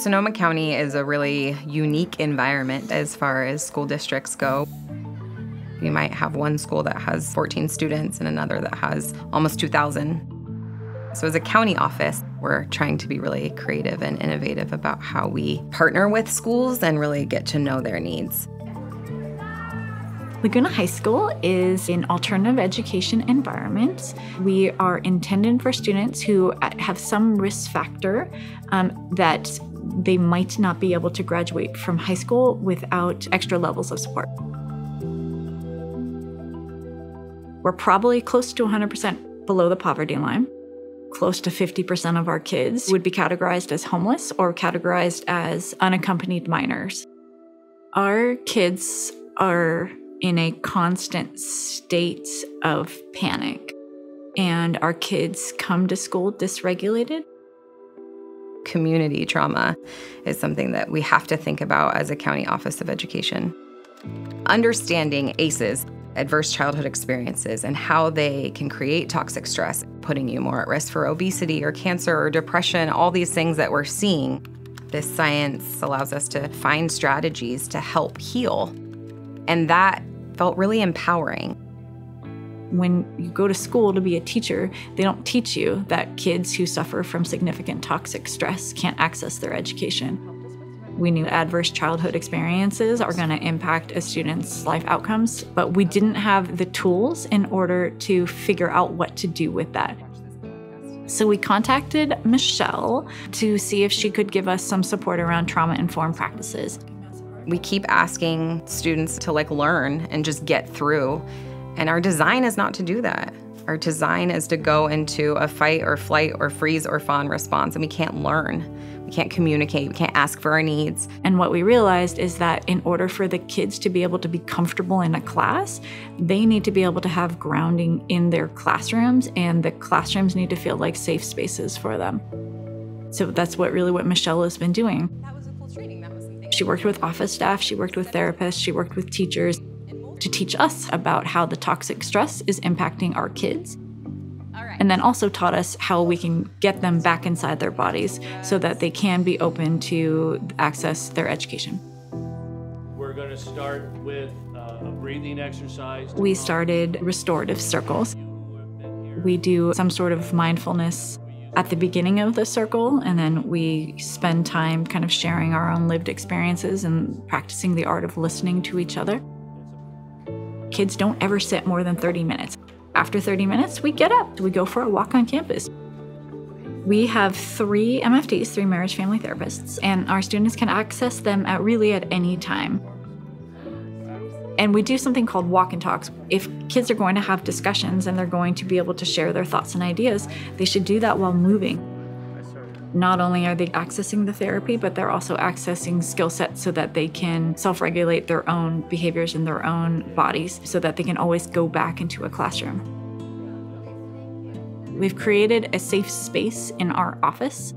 Sonoma County is a really unique environment as far as school districts go. You might have one school that has 14 students and another that has almost 2,000. So as a county office, we're trying to be really creative and innovative about how we partner with schools and really get to know their needs. Laguna High School is an alternative education environment. We are intended for students who have some risk factor that they might not be able to graduate from high school without extra levels of support. We're probably close to 100% below the poverty line. Close to 50% of our kids would be categorized as homeless or categorized as unaccompanied minors. Our kids are in a constant state of panic, and our kids come to school dysregulated. Community trauma is something that we have to think about as a county office of education. Understanding ACEs, adverse childhood experiences, and how they can create toxic stress, putting you more at risk for obesity or cancer or depression, all these things that we're seeing. This science allows us to find strategies to help heal. And that felt really empowering. When you go to school to be a teacher, they don't teach you that kids who suffer from significant toxic stress can't access their education. We knew adverse childhood experiences are going to impact a student's life outcomes, but we didn't have the tools in order to figure out what to do with that. So we contacted Michelle to see if she could give us some support around trauma-informed practices. We keep asking students to learn and just get through, and our design is not to do that. Our design is to go into a fight or flight or freeze or fawn response, and we can't learn. We can't communicate, we can't ask for our needs. And what we realized is that in order for the kids to be able to be comfortable in a class, they need to be able to have grounding in their classrooms, and the classrooms need to feel like safe spaces for them. So that's what Michelle has been doing. That was a cool training. That was something. She worked with office staff, she worked with therapists, she worked with teachers to teach us about how the toxic stress is impacting our kids. And then also taught us how we can get them back inside their bodies so that they can be open to access their education. We're going to start with a breathing exercise. We started restorative circles. We do some sort of mindfulness at the beginning of the circle, and then we spend time kind of sharing our own lived experiences and practicing the art of listening to each other. Kids don't ever sit more than 30 minutes. After 30 minutes, we get up. We go for a walk on campus. We have 3 MFTs, 3 marriage family therapists, and our students can access them at any time. And we do something called walk and talks. If kids are going to have discussions and they're going to be able to share their thoughts and ideas, they should do that while moving. Not only are they accessing the therapy, but they're also accessing skill sets so that they can self-regulate their own behaviors in their own bodies so that they can always go back into a classroom. We've created a safe space in our office.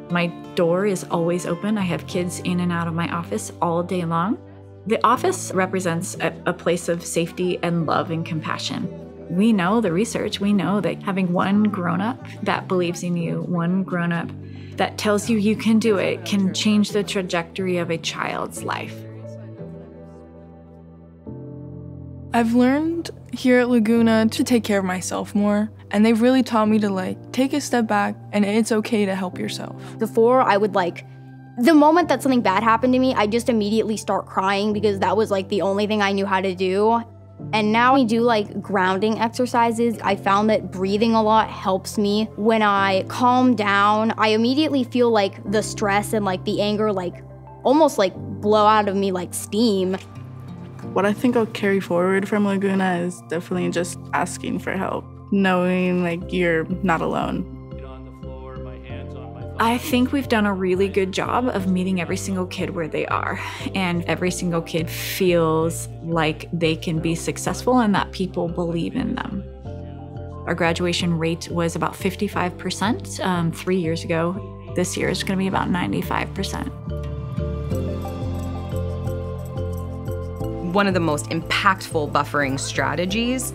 My door is always open. I have kids in and out of my office all day long. The office represents a place of safety and love and compassion. We know the research. We know that having one grown-up that believes in you, one grown-up that tells you you can do it, can change the trajectory of a child's life. I've learned here at Laguna to take care of myself more, and they've really taught me to take a step back, and it's okay to help yourself. Before, I would the moment that something bad happened to me, I just immediately start crying because that was the only thing I knew how to do. And now we do grounding exercises. I found that breathing a lot helps me. When I calm down, I immediately feel the stress and the anger almost blow out of me like steam. What I think I'll carry forward from Laguna is definitely just asking for help, knowing you're not alone. I think we've done a really good job of meeting every single kid where they are, and every single kid feels like they can be successful and that people believe in them. Our graduation rate was about 55% 3 years ago. This year is going to be about 95%. One of the most impactful buffering strategies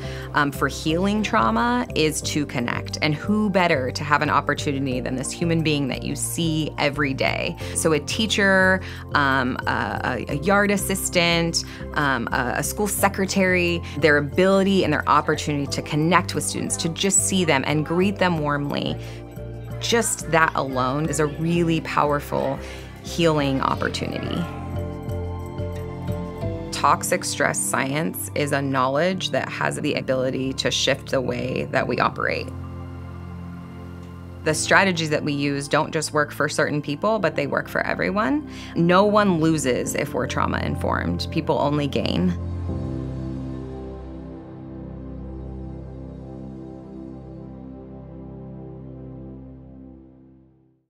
for healing trauma is to connect. And who better to have an opportunity than this human being that you see every day? So a teacher, a yard assistant, a school secretary, their ability and their opportunity to connect with students, to just see them and greet them warmly, just that alone is a really powerful healing opportunity. Toxic stress science is a knowledge that has the ability to shift the way that we operate. The strategies that we use don't just work for certain people, but they work for everyone. No one loses if we're trauma-informed. People only gain.